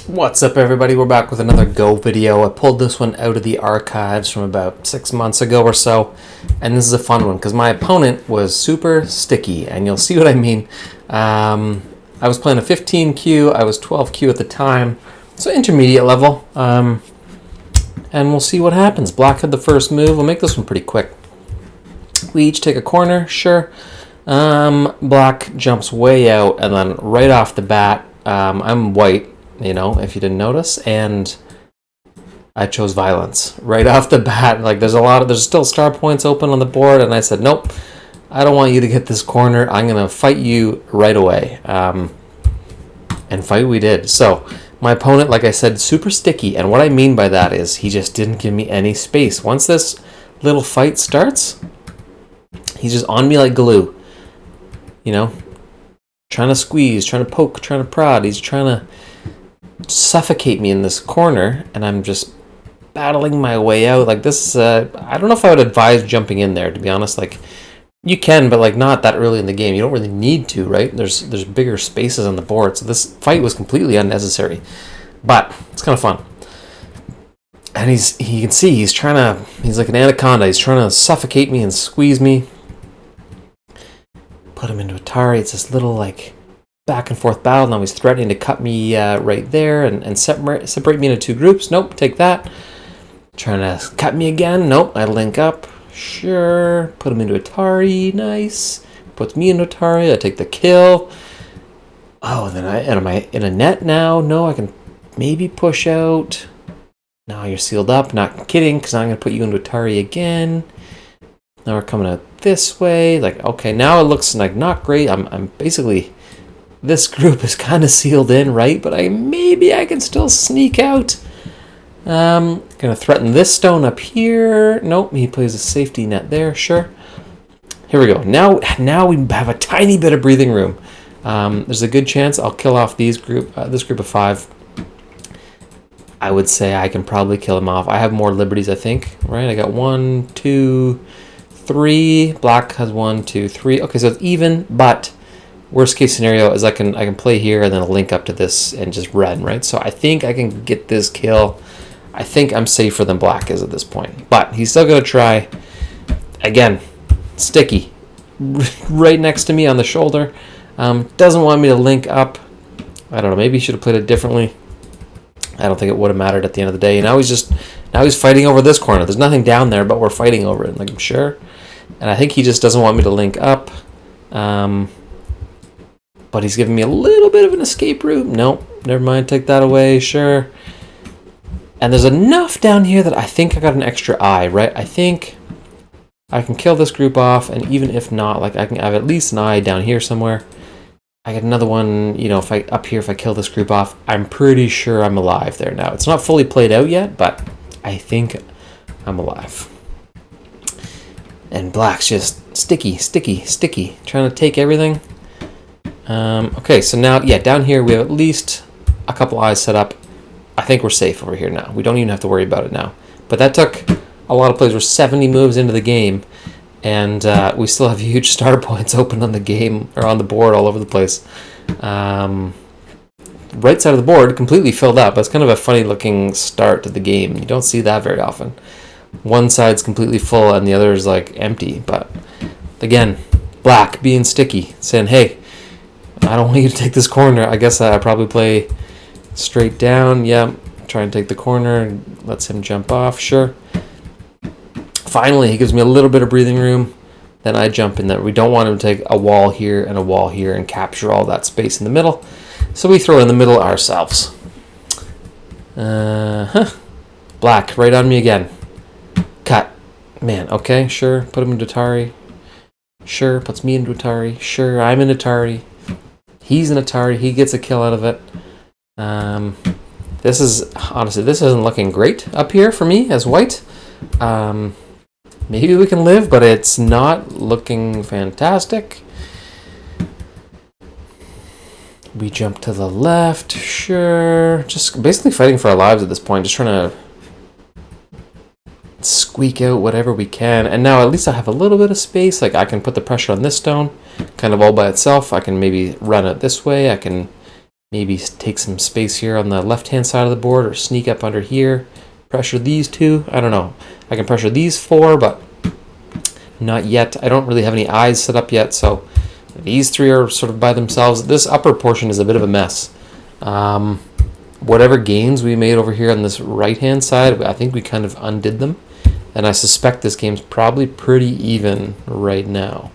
What's up, everybody? We're back with another Go video. I pulled this one out of the archives from about 6 months ago or so, and this is a fun one because my opponent was super sticky, and you'll see what I mean. I was playing a 15Q, I was 12Q at the time, so intermediate level, and we'll see what happens. Black had the first move. We'll make this one pretty quick. We each take a corner, sure. Black jumps way out, and then right off the bat, I'm white, you know, if you didn't notice, and I chose violence right off the bat. Like, there's still star points open on the board, and I said, nope, I don't want you to get this corner. I'm gonna fight you right away. And fight we did. So my opponent, like I said, super sticky, and what I mean by that is he just didn't give me any space. Once this little fight starts, he's just on me like glue, you know, trying to squeeze, trying to poke, trying to prod. He's trying to suffocate me in this corner, and I'm just battling my way out. Like, this I don't know if I would advise jumping in there, to be honest. Like, you can, but like not that early in the game. You don't really need to, right? There's bigger spaces on the board, so this fight was completely unnecessary, but it's kind of fun. And you can see he's like an anaconda. He's trying to suffocate me and squeeze me. Put him into Atari. It's this little like back and forth battle. Now he's threatening to cut me right there and separate me into two groups. Nope, take that. Trying to cut me again. Nope, I link up. Sure. Put him into Atari. Nice. Puts me into Atari. I take the kill. Oh, then am I in a net now? No, I can maybe push out. Now you're sealed up. Not kidding, because I'm going to put you into Atari again. Now we're coming out this way. Like, okay, now it looks like not great. I'm basically... This group is kind of sealed in, right? But maybe I can still sneak out. Gonna threaten this stone up here. Nope, he plays a safety net there. Sure. Here we go. Now we have a tiny bit of breathing room. There's a good chance I'll kill off this group of 5. I would say I can probably kill him off. I have more liberties, I think. Right? I got 1, 2, 3. Black has 1, 2, 3. Okay, so it's even, but worst case scenario is I can play here and then link up to this and just run, right? So I think I can get this kill. I think I'm safer than Black is at this point. But he's still going to try. Again, sticky. Right next to me on the shoulder. Doesn't want me to link up. I don't know. Maybe he should have played it differently. I don't think it would have mattered at the end of the day. Now he's fighting over this corner. There's nothing down there, but we're fighting over it. Like, I'm sure. And I think he just doesn't want me to link up. But he's giving me a little bit of an escape route. Nope, never mind, take that away, sure. And there's enough down here that I think I got an extra eye, right? I think I can kill this group off, and even if not, like, I can have at least an eye down here somewhere. I get another one, you know, if I kill this group off, I'm pretty sure I'm alive there now. It's not fully played out yet, but I think I'm alive. And Black's just sticky, trying to take everything. Okay, so now, yeah, down here we have at least a couple eyes set up. I think we're safe over here now. We don't even have to worry about it now. But that took a lot of plays. We're 70 moves into the game, and we still have huge star points open on the game, or on the board all over the place. Right side of the board completely filled up. It's kind of a funny looking start to the game. You don't see that very often. One side's completely full and the other is like empty. But again, Black being sticky, saying, hey, I don't want you to take this corner. I guess I probably play straight down. Yeah, try and take the corner and lets him jump off. Sure. Finally, he gives me a little bit of breathing room. Then I jump in there. We don't want him to take a wall here and a wall here and capture all that space in the middle. So we throw it in the middle ourselves. Black, right on me again. Cut. Man, okay, sure. Put him into Atari. Sure, puts me into Atari. Sure, I'm in Atari. He's an Atari. He gets a kill out of it. This isn't looking great up here for me as white. Maybe we can live, but it's not looking fantastic. We jump to the left. Sure. Just basically fighting for our lives at this point. Just trying to squeak out whatever we can. And now at least I have a little bit of space. Like, I can put the pressure on this stone kind of all by itself. I can maybe run it this way. I can Maybe take some space here on the left-hand side of the board or sneak up under here. Pressure these two. I don't know. I can pressure these four, but not yet. I don't really have any eyes set up yet, so these three are sort of by themselves. This upper portion is a bit of a mess. Whatever gains we made over here on this right-hand side, I think we kind of undid them. And I suspect this game's probably pretty even right now.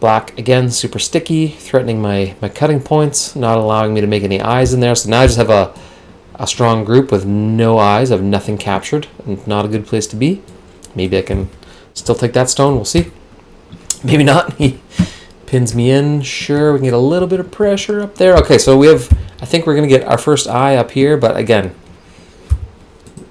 Black, again, super sticky, threatening my cutting points, not allowing me to make any eyes in there. So now I just have a strong group with no eyes, of nothing captured, and not a good place to be. Maybe I can still take that stone, we'll see. Maybe not. He pins me in. Sure, we can get a little bit of pressure up there. Okay, so we have, I think we're going to get our first eye up here, but again,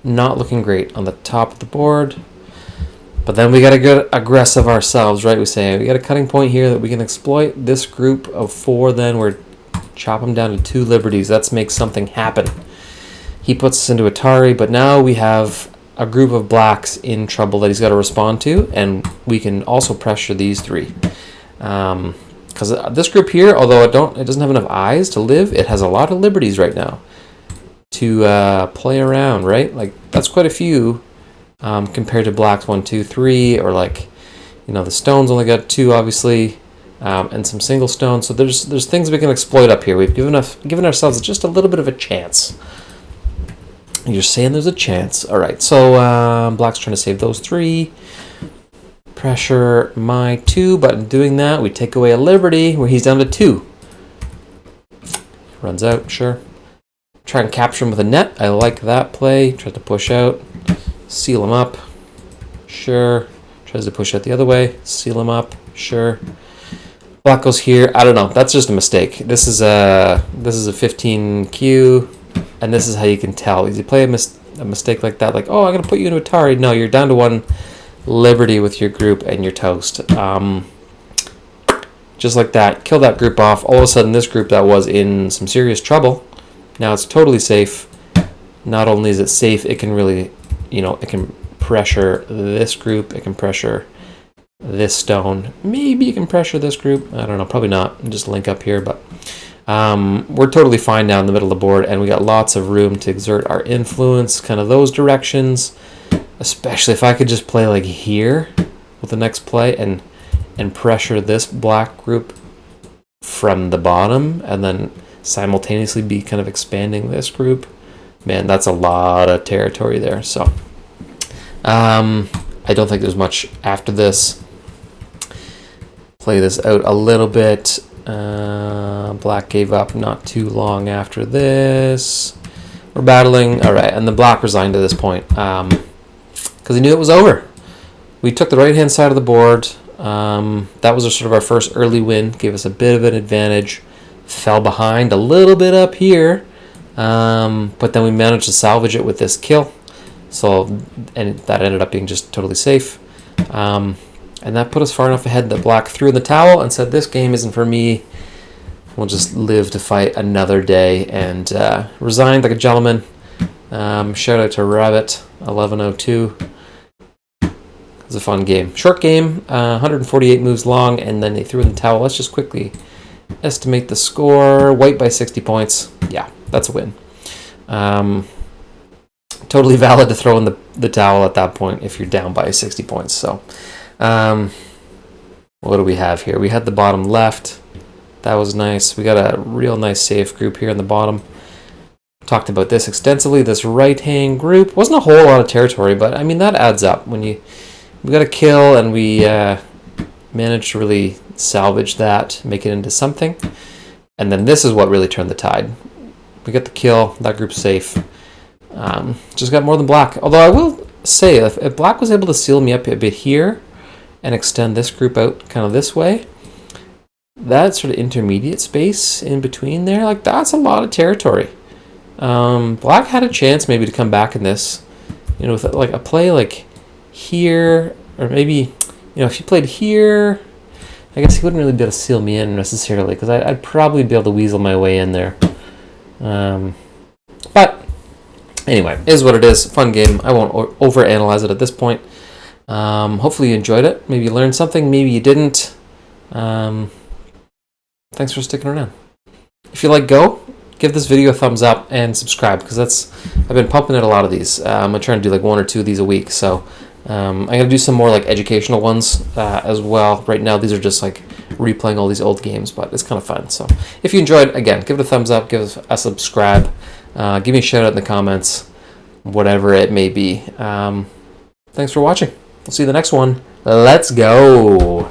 not looking great on the top of the board. But then we got to get aggressive ourselves, right? We say we got a cutting point here that we can exploit. This group of four, then we're chop them down to 2 liberties. Let's make something happen. He puts us into Atari, but now we have a group of blacks in trouble that he's got to respond to, and we can also pressure these 3. Because this group here, although it doesn't have enough eyes to live, it has a lot of liberties right now to play around, right? Like that's quite a few. Compared to black's 1, 2, 3, or like, the stones only got 2, obviously, and some single stones. So there's things we can exploit up here. We've given ourselves just a little bit of a chance. You're saying there's a chance. All right, so black's trying to save those 3. Pressure my 2, but in doing that, we take away a liberty where he's down to 2. Runs out, sure. Try and capture him with a net. I like that play. Tries to push out. Seal him up, sure. Tries to push out the other way, seal him up, sure. Black goes here. I don't know. That's just a mistake. This is a 15Q, and this is how you can tell. You play a mistake like that, like, oh, I'm gonna put you into Atari. No, you're down to 1 liberty with your group, and you're toast. Just like that, kill that group off. All of a sudden, this group that was in some serious trouble, now it's totally safe. Not only is it safe, it can really, it can pressure this group, it can pressure this stone. Maybe you can pressure this group. I don't know, probably not. Just link up here, but we're totally fine down the middle of the board, and we got lots of room to exert our influence, kind of those directions, especially if I could just play like here with the next play and pressure this black group from the bottom, and then simultaneously be kind of expanding this group. Man, that's a lot of territory there. So I don't think there's much after this. Play this out a little bit. Black gave up not too long after this. We're battling. All right, and the black resigned to this point because he knew it was over. We took the right-hand side of the board. That was sort of our first early win. Gave us a bit of an advantage. Fell behind a little bit up here. But then we managed to salvage it with this kill. So, and that ended up being just totally safe. And that put us far enough ahead that black threw in the towel and said, this game isn't for me. We'll just live to fight another day, and resigned like a gentleman. Shout out to Rabbit 1102. It was a fun game. Short game, 148 moves long, and then they threw in the towel. Let's just quickly estimate the score. White by 60 points. Yeah, that's a win. Totally valid to throw in the towel at that point if you're down by 60 points. So, what do we have here? We had the bottom left. That was nice. We got a real nice safe group here in the bottom. Talked about this extensively. This right-hand group wasn't a whole lot of territory, but I mean that adds up. When we got a kill and we managed to really salvage that, make it into something, and then this is what really turned the tide. We got the kill. That group's safe. Just got more than black. Although I will say, if black was able to seal me up a bit here and extend this group out kind of this way, that sort of intermediate space in between there, like that's a lot of territory. Black had a chance maybe to come back in this, with like a play like here, or maybe, if he played here, I guess he wouldn't really be able to seal me in necessarily, because I'd probably be able to weasel my way in there. But anyway, is what it is. Fun game. I won't overanalyze it at this point. Hopefully you enjoyed it. Maybe you learned something. Maybe you didn't. Thanks for sticking around. if you like Go, give this video a thumbs up and subscribe, because I've been pumping out a lot of these. I'm gonna try and do like 1 or 2 of these a week. So I'm gonna do some more like educational ones as well. Right now, these are just like replaying all these old games, but it's kind of fun. So if you enjoyed, again, give it a thumbs up, give us a subscribe, give me a shout out in the comments, whatever it may be. Thanks for watching. We'll see you in the next one. Let's go.